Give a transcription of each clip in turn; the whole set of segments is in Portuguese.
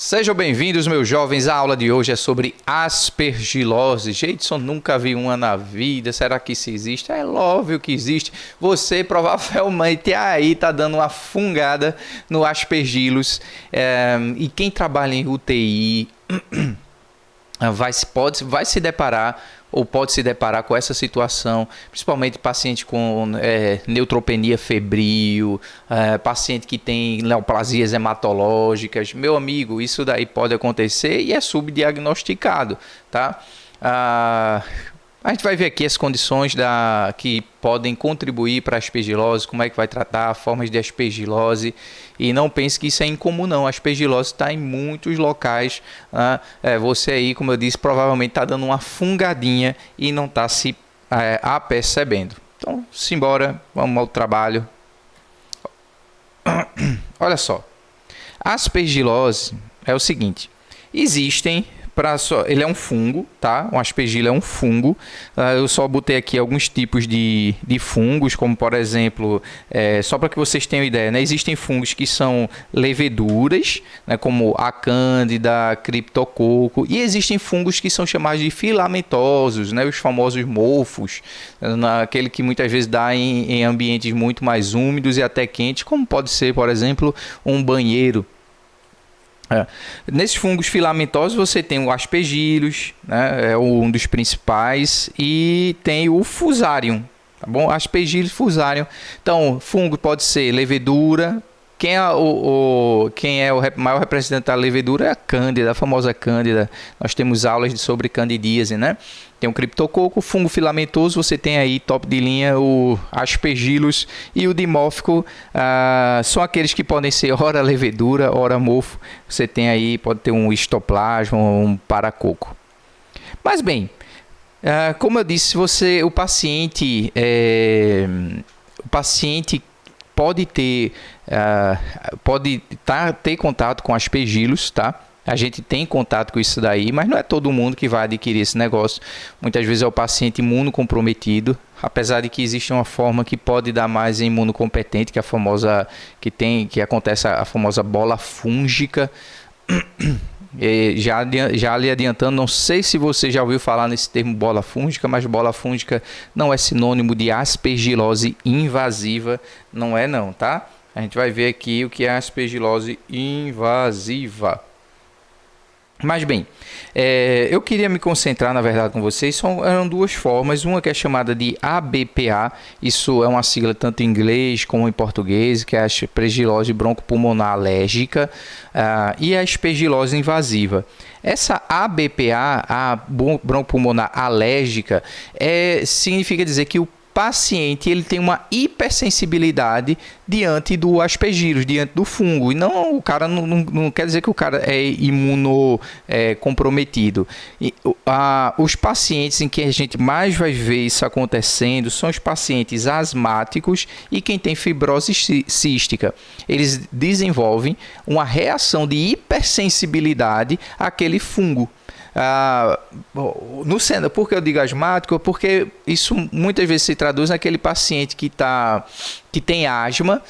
Sejam bem-vindos, meus jovens. A aula de hoje é sobre aspergilose. Jeidson, nunca vi uma na vida. Será que isso existe? É óbvio que existe. Você provavelmente aí está dando uma fungada no aspergillus. E quem trabalha em UTI vai se deparar ou pode se deparar com essa situação, principalmente paciente com neutropenia febril, paciente que tem neoplasias hematológicas. Meu amigo, isso daí pode acontecer e é subdiagnosticado, tá? A gente vai ver aqui as condições que podem contribuir para a aspergilose, como é que vai tratar, formas de aspergilose. E não pense que isso é incomum, não. A aspergilose está em muitos locais. Você aí, como eu disse, provavelmente está dando uma fungadinha e não está se apercebendo. Então, simbora, vamos ao trabalho. Olha só, a aspergilose é o seguinte, ele é um fungo, tá? Um aspergilo é um fungo. Eu só botei aqui alguns tipos de fungos, como por exemplo, só para que vocês tenham ideia, né? Existem fungos que são leveduras, né? Como a cândida, criptococo, e existem fungos que são chamados de filamentosos, né? Os famosos mofos, aquele que muitas vezes dá em ambientes muito mais úmidos e até quentes, como pode ser, por exemplo, um banheiro. Nesses fungos filamentosos você tem o aspergillus, né, é um dos principais, e tem o fusarium, tá bom? Aspergillus fusarium. Então, fungo pode ser levedura. Quem é o maior representante da levedura é a cândida, a famosa cândida. Nós temos aulas sobre candidíase, né? Tem o criptococo, fungo filamentoso, você tem aí top de linha o aspergillus, e o dimórfico são aqueles que podem ser ora levedura, ora mofo. Você tem aí, pode ter um histoplasma, um paracoco. Mas bem, como eu disse, o paciente pode ter contato com aspergillus, tá? A gente tem contato com isso daí, mas não é todo mundo que vai adquirir esse negócio. Muitas vezes é o paciente imunocomprometido, apesar de que existe uma forma que pode dar mais em imunocompetente, que é a famosa que acontece a famosa bola fúngica. Já lhe adiantando, não sei se você já ouviu falar nesse termo bola fúngica, mas bola fúngica não é sinônimo de aspergilose invasiva, não é não, tá? A gente vai ver aqui o que é aspergilose invasiva. Mas bem, eu queria me concentrar, na verdade, com vocês. Eram duas formas, uma que é chamada de ABPA, isso é uma sigla tanto em inglês como em português, que é a aspergilose broncopulmonar alérgica, e a aspergilose invasiva. Essa ABPA, a broncopulmonar alérgica, significa dizer que o paciente ele tem uma hipersensibilidade diante do aspergillus, diante do fungo. E não, o cara não quer dizer que o cara é imunocomprometido. Os pacientes em que a gente mais vai ver isso acontecendo são os pacientes asmáticos e quem tem fibrose cística. Eles desenvolvem uma reação de hipersensibilidade àquele fungo. Por que eu digo asmático? Porque isso muitas vezes se traduz naquele paciente que tem asma,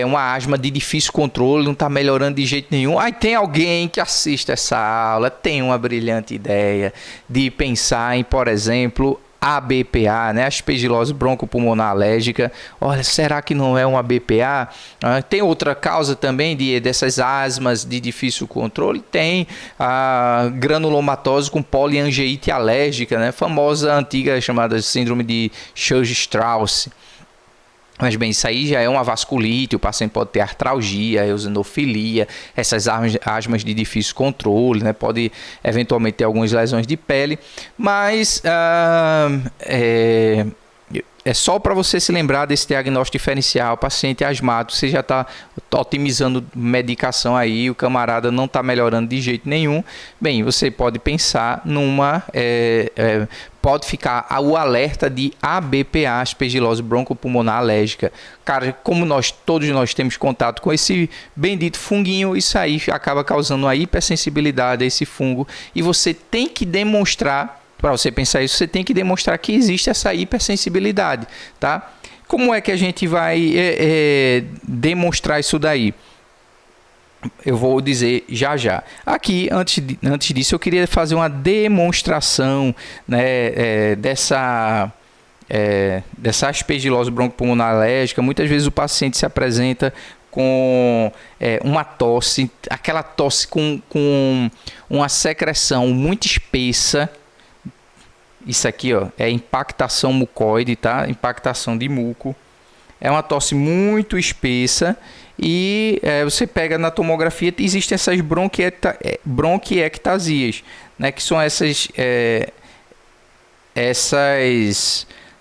uma asma de difícil controle, não está melhorando de jeito nenhum. Aí tem alguém que assiste essa aula, tem uma brilhante ideia de pensar em, por exemplo, ABPA, né? Aspergilose broncopulmonar alérgica. Olha, será que não é uma BPA? Tem outra causa também dessas asmas de difícil controle? Tem a granulomatose com poliangeite alérgica, né? Famosa antiga chamada síndrome de Churg-Strauss. Mas bem, isso aí já é uma vasculite, o paciente pode ter artralgia, eosinofilia, essas asmas de difícil controle, né? Pode eventualmente ter algumas lesões de pele, mas é só para você se lembrar desse diagnóstico diferencial, paciente asmático, você já está otimizando medicação aí, o camarada não está melhorando de jeito nenhum. Bem, você pode pensar pode ficar o alerta de ABPA, aspergilose broncopulmonar alérgica. Cara, como todos nós temos contato com esse bendito funguinho, isso aí acaba causando uma hipersensibilidade a esse fungo e você tem que demonstrar. Para você pensar isso, você tem que demonstrar que existe essa hipersensibilidade, tá? Como é que a gente vai demonstrar isso daí? Eu vou dizer já já. Aqui, antes disso, eu queria fazer uma demonstração, né, dessa aspergilose broncopulmonar alérgica. Muitas vezes o paciente se apresenta com uma tosse, aquela tosse com uma secreção muito espessa. Isso aqui, ó, é impactação mucoide, tá? Impactação de muco. É uma tosse muito espessa e você pega na tomografia, existem essas bronquiectasias, né? Que são essas,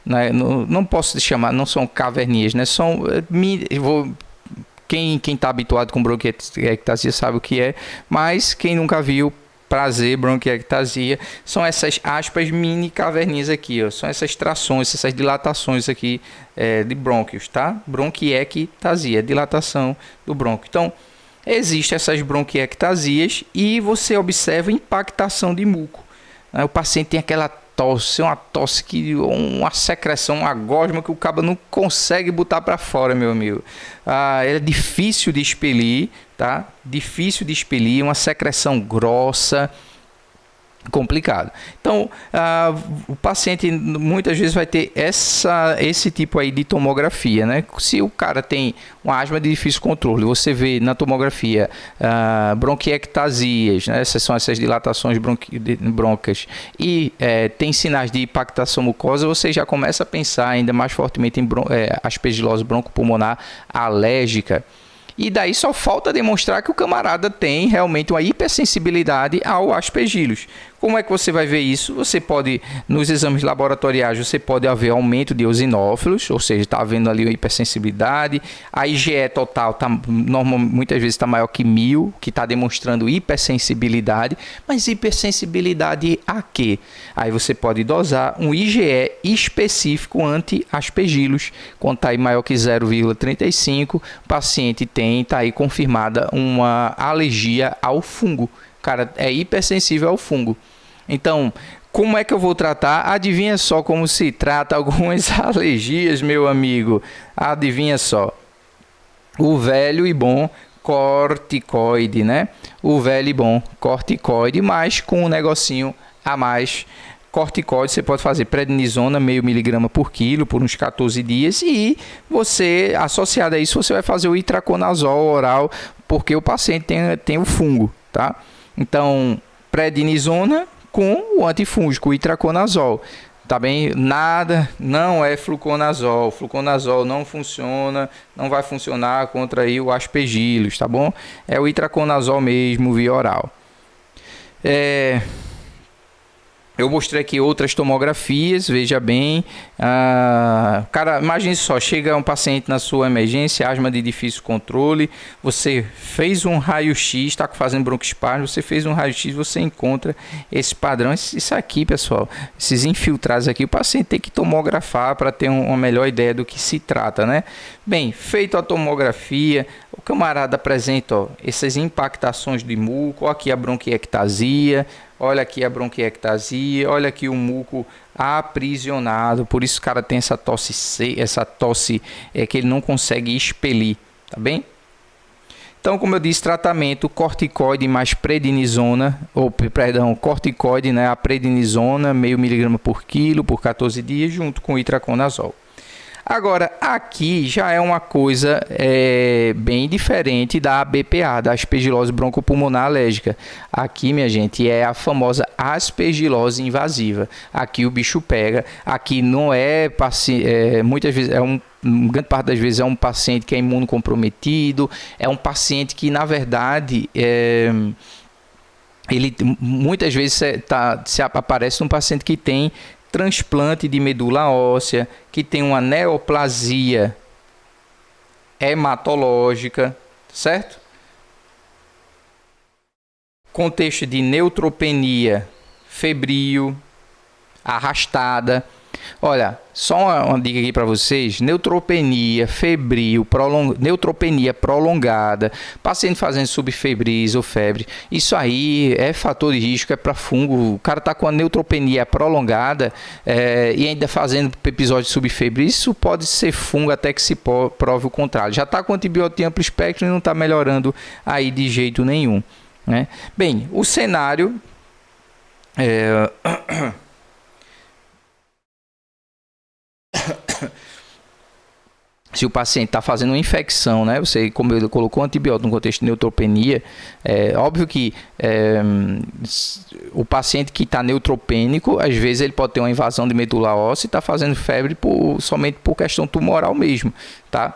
né, não posso chamar, não são caverninhas, né? São, quem está habituado com bronquiectasia sabe o que é, mas quem nunca viu, prazer, bronquiectasia, são essas aspas mini caverninhas aqui, ó, são essas trações, essas dilatações aqui de brônquios, tá? Bronquiectasia, dilatação do brônquio. Então, existem essas bronquiectasias e você observa impactação de muco, né? O paciente tem aquela tosse, uma tosse uma secreção, uma gosma que o cabo não consegue botar para fora, meu amigo. É difícil de expelir, tá? Difícil de expelir, uma secreção grossa, complicado. Então, o paciente muitas vezes vai ter esse tipo aí de tomografia, né? Se o cara tem uma asma de difícil controle, você vê na tomografia bronquiectasias, né? Essas são essas dilatações brônquias e tem sinais de impactação mucosa, você já começa a pensar ainda mais fortemente em aspergilose broncopulmonar alérgica. E daí só falta demonstrar que o camarada tem realmente uma hipersensibilidade ao aspergillus. Como é que você vai ver isso? Você pode, nos exames laboratoriais, você pode haver aumento de eosinófilos, ou seja, está havendo ali uma hipersensibilidade. A IgE total muitas vezes está maior que 1000, que está demonstrando hipersensibilidade. Mas hipersensibilidade a quê? Aí você pode dosar um IgE específico anti-aspergillus. Quando está aí maior que 0,35, o paciente está aí confirmada uma alergia ao fungo. O cara é hipersensível ao fungo. Então, como é que eu vou tratar? Adivinha só como se trata algumas alergias, meu amigo. Adivinha só. O velho e bom corticoide, né? O velho e bom corticoide, mas com um negocinho a mais. Corticoide, você pode fazer prednisona, meio miligrama por quilo, por uns 14 dias. E você, associado a isso, você vai fazer o itraconazol oral, porque o paciente tem o fungo, tá? Então, prednisona com o antifúngico, o itraconazol. Tá bem? Nada, não é fluconazol. Fluconazol não funciona, não vai funcionar contra aí o aspergillus, tá bom? É o itraconazol mesmo, via oral. Eu mostrei aqui outras tomografias, veja bem. Cara, imagine só, chega um paciente na sua emergência, asma de difícil controle, você fez um raio-x, está fazendo broncoespasmo, você fez um raio-x, você encontra esse padrão. Isso aqui, pessoal, esses infiltrados aqui, o paciente tem que tomografar para ter uma melhor ideia do que se trata, né? Bem, feito a tomografia, o camarada apresenta, ó, essas impactações de muco, ó, aqui a bronquiectasia, olha aqui a bronquiectasia, olha aqui o muco aprisionado, por isso o cara tem essa tosse que ele não consegue expelir, tá bem? Então, como eu disse, tratamento corticoide mais prednisona, corticoide, né, a prednisona, meio miligrama por quilo, por 14 dias, junto com o itraconazol. Agora, aqui já é uma coisa bem diferente da BPA, da aspergilose broncopulmonar alérgica. Aqui, minha gente, é a famosa aspergilose invasiva. Aqui o bicho pega. Aqui não muitas vezes grande parte das vezes é um paciente que é imunocomprometido, é um paciente que, na verdade, ele muitas vezes se aparece num paciente que tem transplante de medula óssea, que tem uma neoplasia hematológica, certo? Contexto de neutropenia febril, arrastada. Olha, só uma dica aqui para vocês: neutropenia febril, neutropenia prolongada, paciente fazendo subfebris ou febre, isso aí é fator de risco, é para fungo. O cara está com a neutropenia prolongada e ainda fazendo episódio de subfebris, isso pode ser fungo até que se prove o contrário. Já está com antibiótico de amplo espectro e não está melhorando aí de jeito nenhum, né? Bem, o cenário se o paciente está fazendo uma infecção, né? Você, como ele colocou antibiótico no contexto de neutropenia, é óbvio que o paciente que está neutropênico, às vezes ele pode ter uma invasão de medula óssea e está fazendo febre somente por questão tumoral mesmo, tá?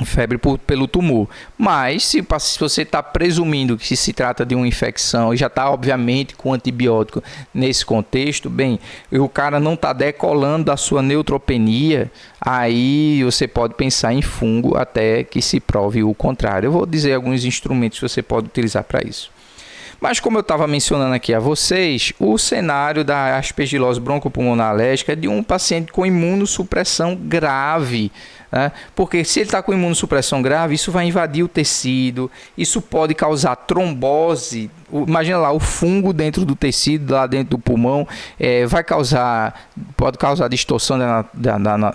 Febre pelo tumor. Mas se você está presumindo que se trata de uma infecção e já está obviamente com antibiótico nesse contexto, bem, o cara não está decolando da sua neutropenia, aí você pode pensar em fungo até que se prove o contrário. Eu vou dizer alguns instrumentos que você pode utilizar para isso. Mas como eu estava mencionando aqui a vocês, o cenário da aspergilose broncopulmonar alérgica é de um paciente com imunossupressão grave, né? Porque se ele está com imunossupressão grave, isso vai invadir o tecido, isso pode causar trombose. Imagina lá, o fungo dentro do tecido, lá dentro do pulmão, pode causar distorção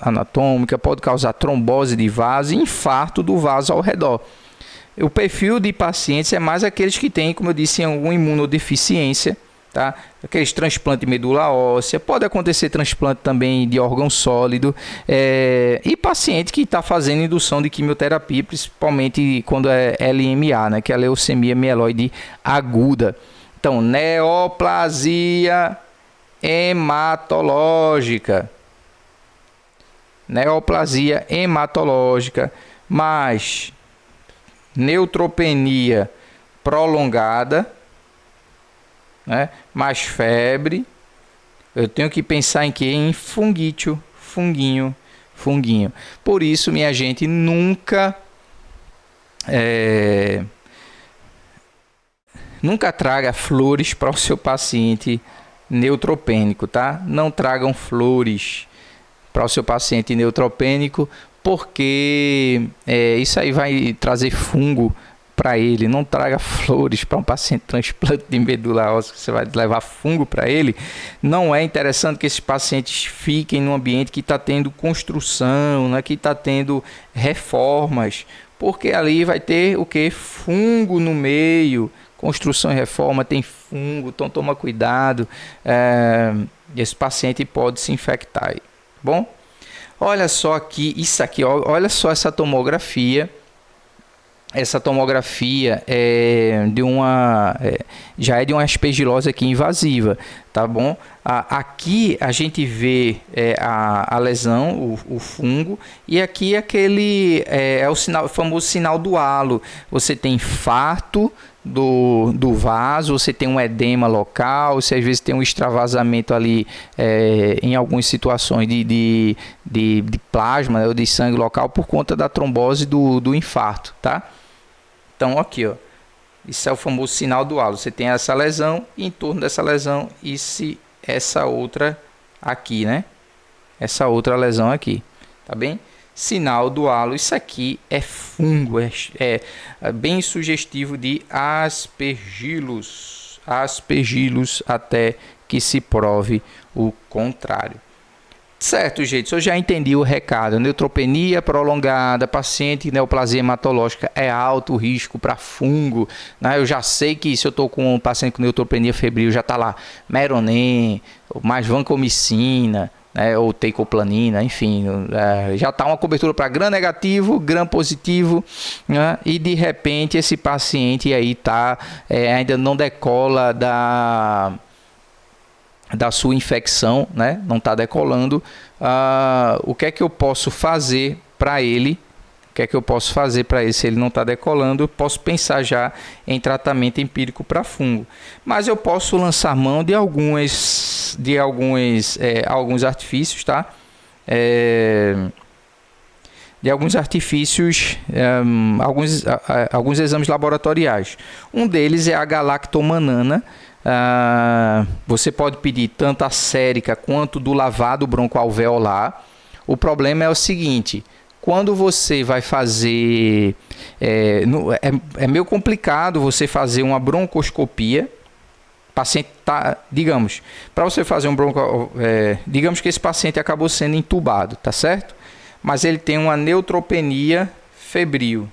anatômica, pode causar trombose de vaso e infarto do vaso ao redor. O perfil de pacientes é mais aqueles que têm, como eu disse, alguma imunodeficiência, tá? Aqueles transplantes de medula óssea, pode acontecer transplante também de órgão sólido, e paciente que está fazendo indução de quimioterapia, principalmente quando é LMA, né? Que é a leucemia mieloide aguda. Então, neoplasia hematológica, mais neutropenia prolongada, né? Mais febre. Eu tenho que pensar em quê? Em funguinho. Por isso, minha gente, nunca traga flores para o seu paciente neutropênico, tá? Não tragam flores para o seu paciente neutropênico, porque isso aí vai trazer fungo para ele. Não traga flores para um paciente transplante de medula óssea, que você vai levar fungo para ele. Não é interessante que esses pacientes fiquem num ambiente que está tendo construção, né, que está tendo reformas, porque ali vai ter o que? Fungo no meio. Construção e reforma tem fungo, então toma cuidado. Esse paciente pode se infectar aí, bom? Olha só aqui, isso aqui, olha só essa tomografia. Essa tomografia já é de uma aspergilose aqui invasiva, tá bom? Aqui a gente vê a lesão, o fungo, e aqui é o famoso sinal do halo. Você tem infarto do vaso, você tem um edema local, você às vezes tem um extravasamento ali em algumas situações de plasma, né, ou de sangue local por conta da trombose do infarto, tá? Então aqui, ó, isso é o famoso sinal do halo. Você tem essa lesão e em torno dessa lesão essa outra aqui, né? Essa outra lesão aqui, tá bem? Sinal do halo, isso aqui é fungo, é bem sugestivo de aspergilos até que se prove o contrário. Certo, gente, eu já entendi o recado. Neutropenia prolongada, paciente neoplasia hematológica é alto risco para fungo, né? Eu já sei que se eu estou com um paciente com neutropenia febril, já está lá Meronem, mais vancomicina, né, ou teicoplanina, enfim, já está uma cobertura para gram negativo, gram positivo, né, e de repente esse paciente aí ainda não decola da sua infecção, né, não está decolando. O que é que eu posso fazer para ele? O que é que eu posso fazer para ele se ele não está decolando? Eu posso pensar já em tratamento empírico para fungo. Mas eu posso lançar mão de alguns artifícios, tá? De alguns artifícios, alguns exames laboratoriais. Um deles é a galactomanana, Você pode pedir tanto a sérica quanto do lavado broncoalveolar. O problema é o seguinte: quando você vai fazer... É meio complicado você fazer uma broncoscopia. O paciente está... Digamos, para você fazer um digamos que esse paciente acabou sendo entubado, tá certo? Mas ele tem uma neutropenia febril.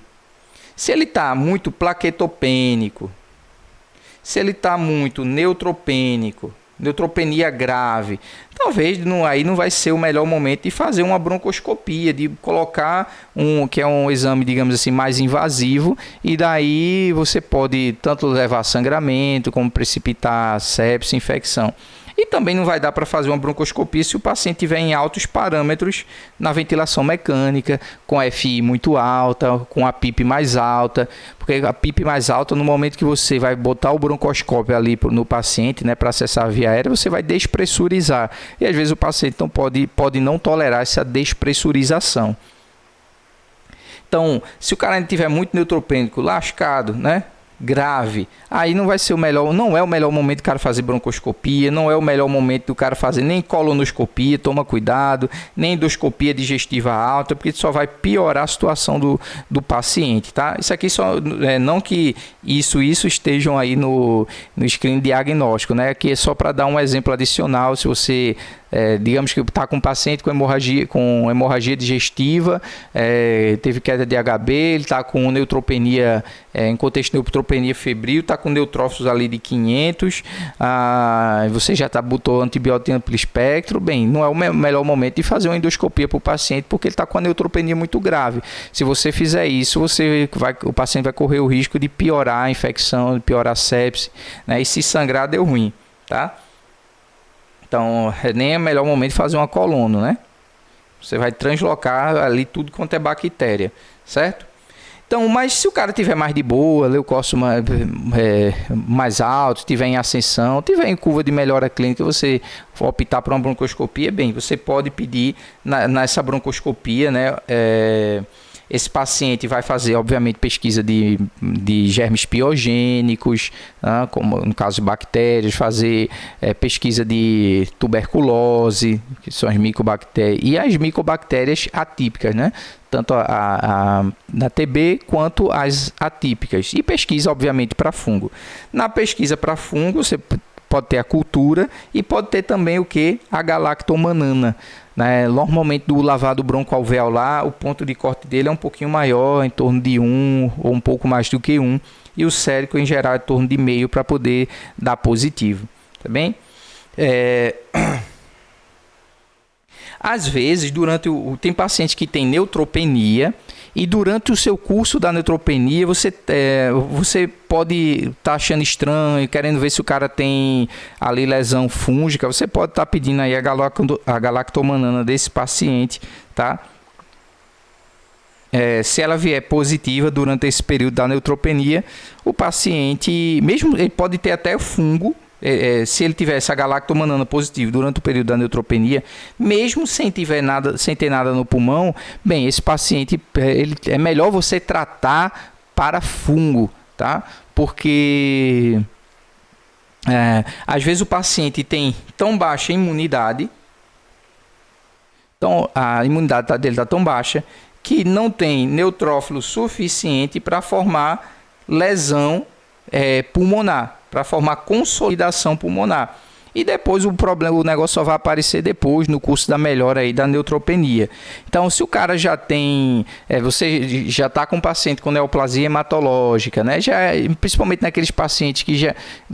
Se ele está muito plaquetopênico, se ele está muito neutropênico, neutropenia grave, talvez aí não vai ser o melhor momento de fazer uma broncoscopia, de colocar que é um exame, digamos assim, mais invasivo, e daí você pode tanto levar sangramento, como precipitar sepse, infecção. E também não vai dar para fazer uma broncoscopia se o paciente tiver em altos parâmetros na ventilação mecânica, com a FI muito alta, com a PIP mais alta, porque a PIP mais alta, no momento que você vai botar o broncoscópio ali no paciente, né, para acessar a via aérea, você vai despressurizar. E às vezes o paciente não pode não tolerar essa despressurização. Então, se o cara tiver muito neutropênico, lascado, né, grave, aí não vai ser não é o melhor momento do cara fazer broncoscopia, não é o melhor momento do cara fazer nem colonoscopia, toma cuidado, nem endoscopia digestiva alta, porque só vai piorar a situação do paciente, tá? Isso aqui só, não que isso estejam aí no screen diagnóstico, né? Aqui é só para dar um exemplo adicional. Se você digamos que está com um paciente com hemorragia digestiva, teve queda de HB, ele está com neutropenia, em contexto de neutropenia febril, está com neutrófilos ali de 500, você já botou antibiótico em amplo espectro, bem, não é o melhor momento de fazer uma endoscopia para o paciente, porque ele está com a neutropenia muito grave. Se você fizer isso, o paciente vai correr o risco de piorar a infecção, de piorar a sepse, né? E se sangrar, deu ruim, tá? Então, nem é o melhor momento de fazer uma colono, né? Você vai translocar ali tudo quanto é bactéria, certo? Então, mas se o cara tiver mais de boa, leucócito mais alto, tiver em ascensão, tiver em curva de melhora clínica, você for optar por uma broncoscopia, bem, você pode pedir nessa broncoscopia, né? Esse paciente vai fazer, obviamente, pesquisa de germes piogênicos, né, como no caso de bactérias, fazer pesquisa de tuberculose, que são as micobactérias, e as micobactérias atípicas, né? Tanto na TB quanto as atípicas. E pesquisa, obviamente, para fungo. Na pesquisa para fungo, você pode ter a cultura e pode ter também o que? A galactomanana. Né? Normalmente do lavado broncoalveolar, o ponto de corte dele é um pouquinho maior, em torno de 1 ou um pouco mais do que 1, e o sérico em geral é em torno de meio para poder dar positivo, tá bem? Às vezes, tem pacientes que tem neutropenia, e durante o seu curso da neutropenia, você pode estar achando estranho, querendo ver se o cara tem ali lesão fúngica, você pode estar pedindo aí a galactomanana desse paciente, tá? Se ela vier positiva durante esse período da neutropenia, o paciente, mesmo ele pode ter até fungo, se ele tiver essa galactomanana positiva durante o período da neutropenia, mesmo sem ter nada no pulmão, bem, esse paciente, é melhor você tratar para fungo, tá? Porque às vezes o paciente tem tão baixa imunidade, então a imunidade dele está tão baixa que não tem neutrófilo suficiente para formar lesão pulmonar, para formar consolidação pulmonar. E depois o negócio só vai aparecer depois no curso da melhora aí da neutropenia. Então, se o cara já tem, você já está com um paciente com neoplasia hematológica, né? Principalmente naqueles pacientes que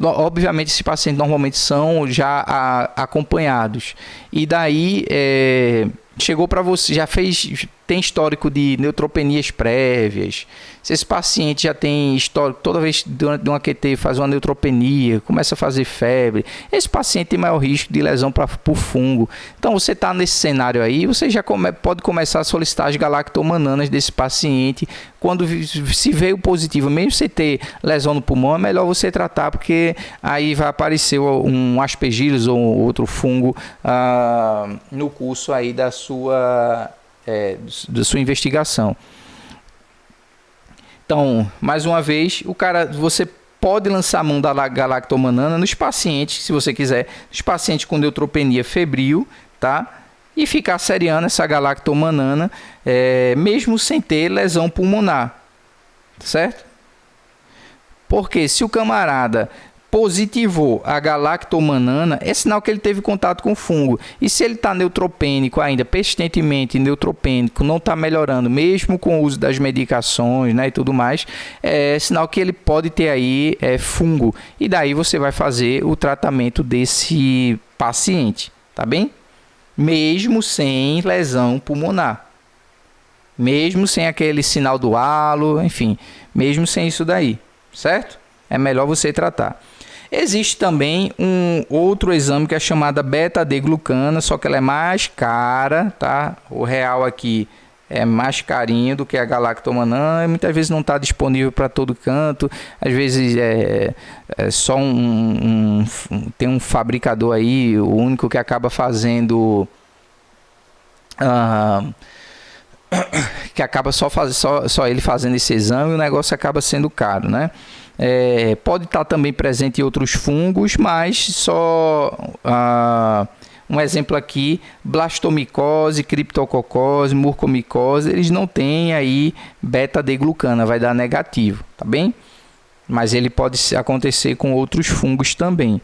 obviamente esses pacientes normalmente são já acompanhados. E daí chegou para você, tem histórico de neutropenias prévias. Se esse paciente já tem histórico, toda vez durante uma QT faz uma neutropenia, começa a fazer febre, esse paciente tem maior risco de lesão por fungo. Então, você está nesse cenário aí, você já pode começar a solicitar as galactomananas desse paciente. Quando se veio positivo, mesmo você ter lesão no pulmão, é melhor você tratar, porque aí vai aparecer um aspergillus ou outro fungo no curso aí da sua investigação. Então, mais uma vez, você pode lançar a mão da galactomanana nos pacientes, se você quiser, nos pacientes com neutropenia febril, tá? E ficar seriando essa galactomanana, mesmo sem ter lesão pulmonar, certo? Porque se o camarada positivou a galactomanana, é sinal que ele teve contato com fungo. E se ele está neutropênico ainda, persistentemente neutropênico, não está melhorando, mesmo com o uso das medicações, né, e tudo mais, é sinal que ele pode ter aí fungo. E daí você vai fazer o tratamento desse paciente, tá bem? Mesmo sem lesão pulmonar. Mesmo sem aquele sinal do halo, enfim, mesmo sem isso daí, certo? É melhor você tratar. Existe também um outro exame que é chamada beta-D-glucana, só que ela é mais cara, tá? O real aqui é mais carinho do que a galactomanana, e muitas vezes não está disponível para todo canto, às vezes é só tem um fabricador aí, o único que acaba fazendo... que acaba só ele fazendo esse exame, e o negócio acaba sendo caro, né? Pode estar também presente em outros fungos, mas só um exemplo aqui: blastomicose, criptococose, mucormicose, eles não têm aí beta-D-glucana, vai dar negativo, tá bem? Mas ele pode acontecer com outros fungos também.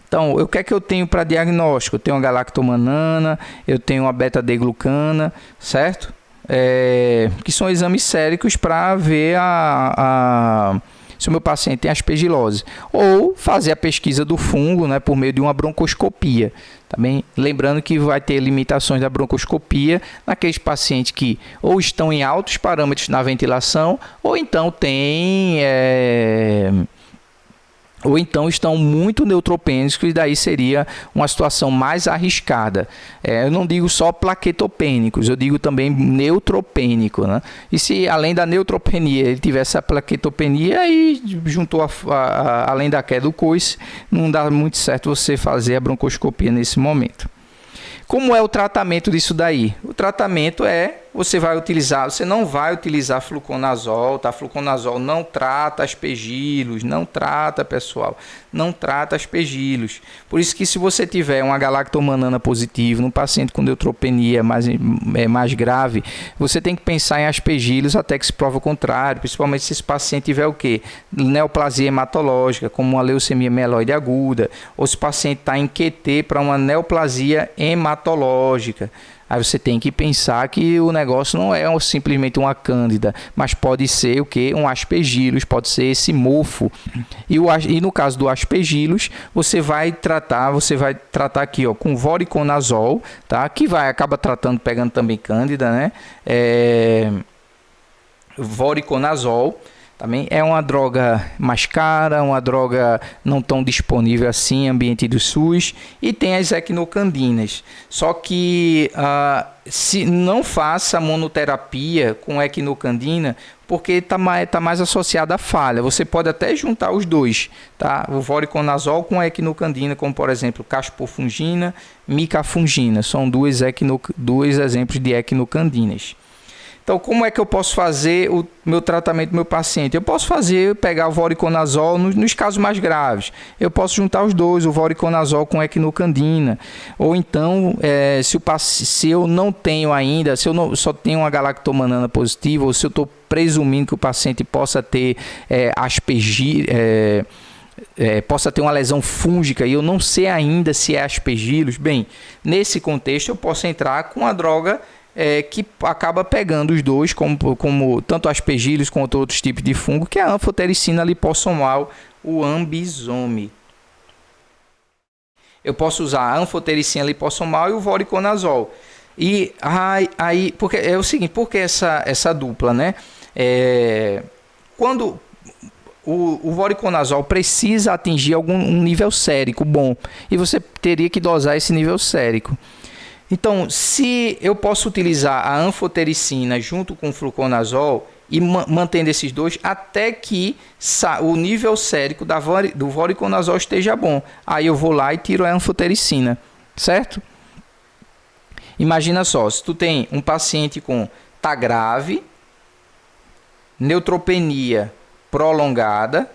Então, o que é que eu tenho para diagnóstico? Eu tenho a galactomanana, eu tenho a beta-D-glucana, certo? Que são exames séricos para ver se o meu paciente tem aspergilose, ou fazer a pesquisa do fungo, né, por meio de uma broncoscopia. Também lembrando que vai ter limitações da broncoscopia naqueles pacientes que ou estão em altos parâmetros na ventilação, ou então estão muito neutropênicos, e daí seria uma situação mais arriscada. Eu não digo só plaquetopênicos, eu digo também neutropênico, né? E se além da neutropenia ele tivesse a plaquetopenia, aí juntou além da queda do coice, não dá muito certo você fazer a broncoscopia nesse momento. Como é o tratamento disso daí? O tratamento você não vai utilizar fluconazol, tá? Fluconazol não trata aspergilos, não trata, pessoal, não trata aspergilos. Por isso que se você tiver uma galactomanana positiva num paciente com neutropenia mais grave, você tem que pensar em aspergilos até que se prove o contrário, principalmente se esse paciente tiver o quê? Neoplasia hematológica, como uma leucemia mieloide aguda, ou se o paciente está em QT para uma neoplasia hematológica. Aí você tem que pensar que o negócio não é simplesmente uma cândida, mas pode ser o que? Um aspergillus, pode ser esse mofo. E no caso do aspergillus, você vai tratar aqui, ó, com voriconazol, tá? Que acaba pegando também cândida, né? Voriconazol também é uma droga mais cara, uma droga não tão disponível assim em ambiente do SUS, e tem as equinocandinas. Só que se não faça monoterapia com equinocandina, porque está mais associada à falha. Você pode até juntar os dois, tá? O voriconazol com a equinocandina, como por exemplo caspofungina, micafungina, são dois exemplos de equinocandinas. Então, como é que eu posso fazer o meu tratamento do meu paciente? Eu posso pegar o voriconazol nos casos mais graves. Eu posso juntar os dois, o voriconazol com equinocandina. Ou então, se eu não tenho ainda, se eu só tenho uma galactomanana positiva, ou se eu estou presumindo que o paciente possa ter possa ter uma lesão fúngica e eu não sei ainda se é aspergillus, bem, nesse contexto eu posso entrar com a droga que acaba pegando os dois, como tanto aspergillus quanto outros tipos de fungo, que é a anfotericina lipossomal, o Ambisome. Eu posso usar a anfotericina lipossomal e o voriconazol. E aí porque é o seguinte, porque essa dupla, né? Quando o voriconazol precisa atingir um nível sérico bom, e você teria que dosar esse nível sérico. Então, se eu posso utilizar a anfotericina junto com o fluconazol e mantendo esses dois até que o nível sérico do voriconazol esteja bom, aí eu vou lá e tiro a anfotericina, certo? Imagina só, se tu tem um paciente tá grave, neutropenia prolongada,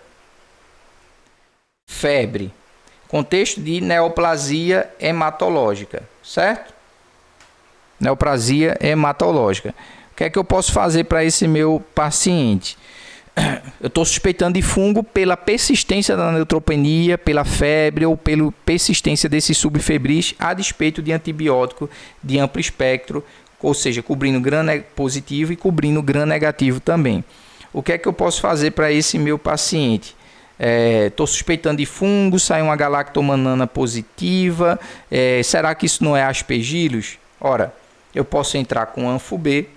febre. Contexto de neoplasia hematológica, certo? Neoplasia hematológica. O que é que eu posso fazer para esse meu paciente? Eu estou suspeitando de fungo pela persistência da neutropenia, pela febre ou pela persistência desses subfebris, a despeito de antibiótico de amplo espectro, ou seja, cobrindo gram positivo e cobrindo gram negativo também. O que é que eu posso fazer para esse meu paciente? Estou suspeitando de fungo, sai uma galactomanana positiva. Será que isso não é aspergillus? Ora, eu posso entrar com Anfo-B,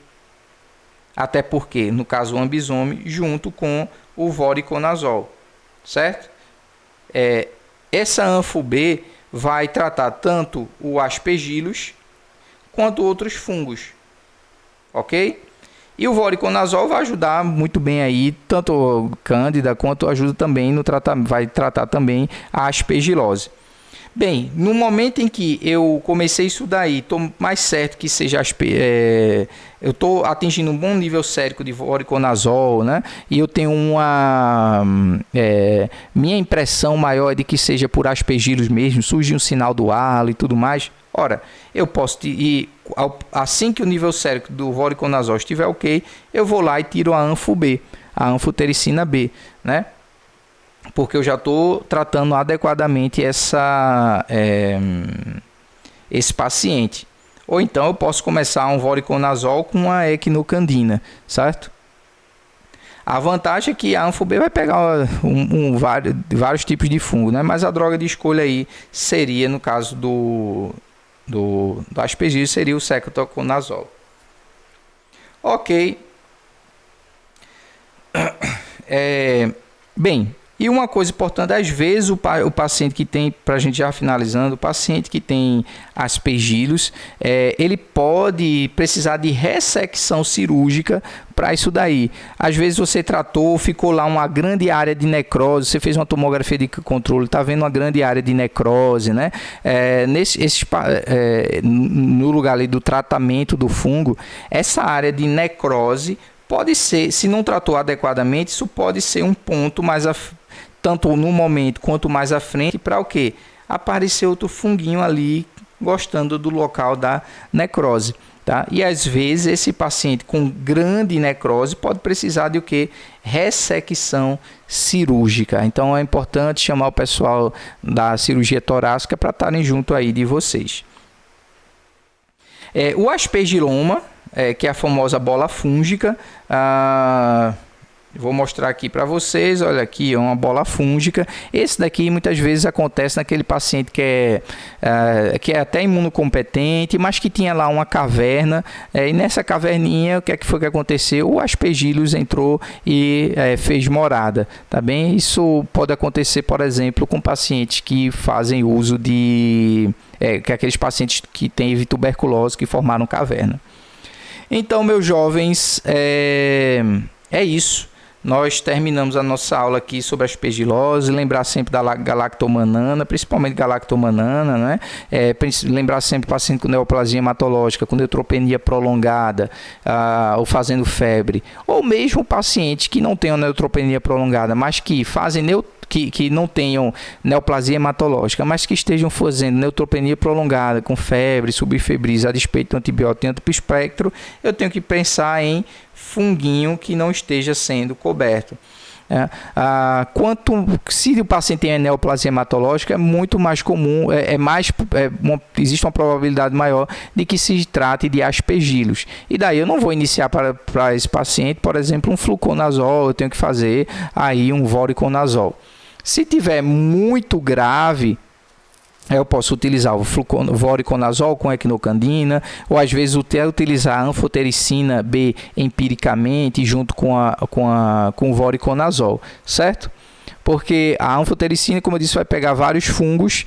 até porque, no caso, o ambisome, junto com o voriconazol, certo? Essa Anfo-B vai tratar tanto o aspergillus quanto outros fungos, ok? E o voriconazol vai ajudar muito bem aí, tanto cândida quanto ajuda também no tratamento, vai tratar também a aspergilose. Bem, no momento em que eu comecei isso daí, estou mais certo que seja eu estou atingindo um bom nível sérico de voriconazol, né? E eu tenho minha impressão maior é de que seja por aspergillus mesmo, surge um sinal do halo e tudo mais. Ora, eu posso ir, assim que o nível sérico do voriconazol estiver ok, eu vou lá e tiro a Anfo-B, a anfotericina B, né? Porque eu já estou tratando adequadamente esse paciente. Ou então eu posso começar um voriconazol com a equinocandina, certo? A vantagem é que a Anfo-B vai pegar vários tipos de fungo, né? Mas a droga de escolha aí seria, no caso do aspergillus, seria o cetoconazol. Ok. Bem, e uma coisa importante, às vezes o paciente que tem, para a gente já finalizando, o paciente que tem aspergillus, ele pode precisar de ressecção cirúrgica para isso daí. Às vezes você tratou, ficou lá uma grande área de necrose, você fez uma tomografia de controle, está vendo uma grande área de necrose, né? No lugar ali do tratamento do fungo, essa área de necrose pode ser, se não tratou adequadamente, isso pode ser um ponto mais tanto no momento quanto mais à frente, para o quê? Aparecer outro funguinho ali gostando do local da necrose, tá? E às vezes esse paciente com grande necrose pode precisar de o quê? Ressecção cirúrgica. Então é importante chamar o pessoal da cirurgia torácica para estarem junto aí de vocês. O aspergiloma, que é a famosa bola fúngica, vou mostrar aqui para vocês. Olha aqui, é uma bola fúngica. Esse daqui muitas vezes acontece naquele paciente que é até imunocompetente, mas que tinha lá uma caverna, e nessa caverninha, o que é que foi que aconteceu? O aspergillus entrou e fez morada, tá bem? Isso pode acontecer, por exemplo, com pacientes que fazem uso que aqueles pacientes que têm tuberculose, que formaram caverna. Então, meus jovens, é isso. Nós terminamos a nossa aula aqui sobre aspergilose. Lembrar sempre da galactomanana, principalmente galactomanana, né? Lembrar sempre o paciente com neoplasia hematológica, com neutropenia prolongada, ou fazendo febre. Ou mesmo o paciente que não tem uma neutropenia prolongada, mas que fazem que não tenham neoplasia hematológica, mas que estejam fazendo neutropenia prolongada, com febre, subfebris, a despeito do antibiótico e antiespectro, eu tenho que pensar em funguinho que não esteja sendo coberto. Se o paciente tem neoplasia hematológica, é muito mais comum, existe uma probabilidade maior de que se trate de aspergillus. E daí eu não vou iniciar para esse paciente, por exemplo, um fluconazol, eu tenho que fazer aí um voriconazol. Se tiver muito grave, eu posso utilizar o voriconazol com equinocandina, ou às vezes até utilizar a anfotericina B empiricamente junto com o voriconazol, certo? Porque a anfotericina, como eu disse, vai pegar vários fungos.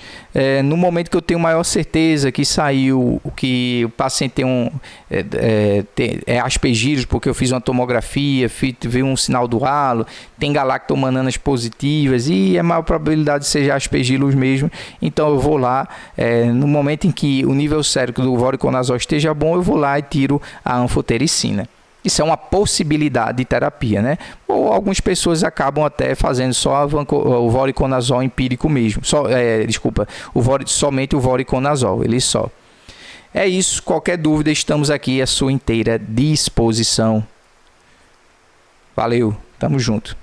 No momento que eu tenho maior certeza que saiu, que o paciente tem aspergillus, porque eu fiz uma tomografia, vi um sinal do halo, tem galactomananas positivas e é maior probabilidade de ser aspergillus mesmo. Então eu vou lá, no momento em que o nível sérico do voriconazol esteja bom, eu vou lá e tiro a anfotericina. Isso é uma possibilidade de terapia, né? Ou algumas pessoas acabam até fazendo só o voriconazol empírico mesmo. Somente o voriconazol, ele só. É isso. Qualquer dúvida, estamos aqui à sua inteira disposição. Valeu, tamo junto.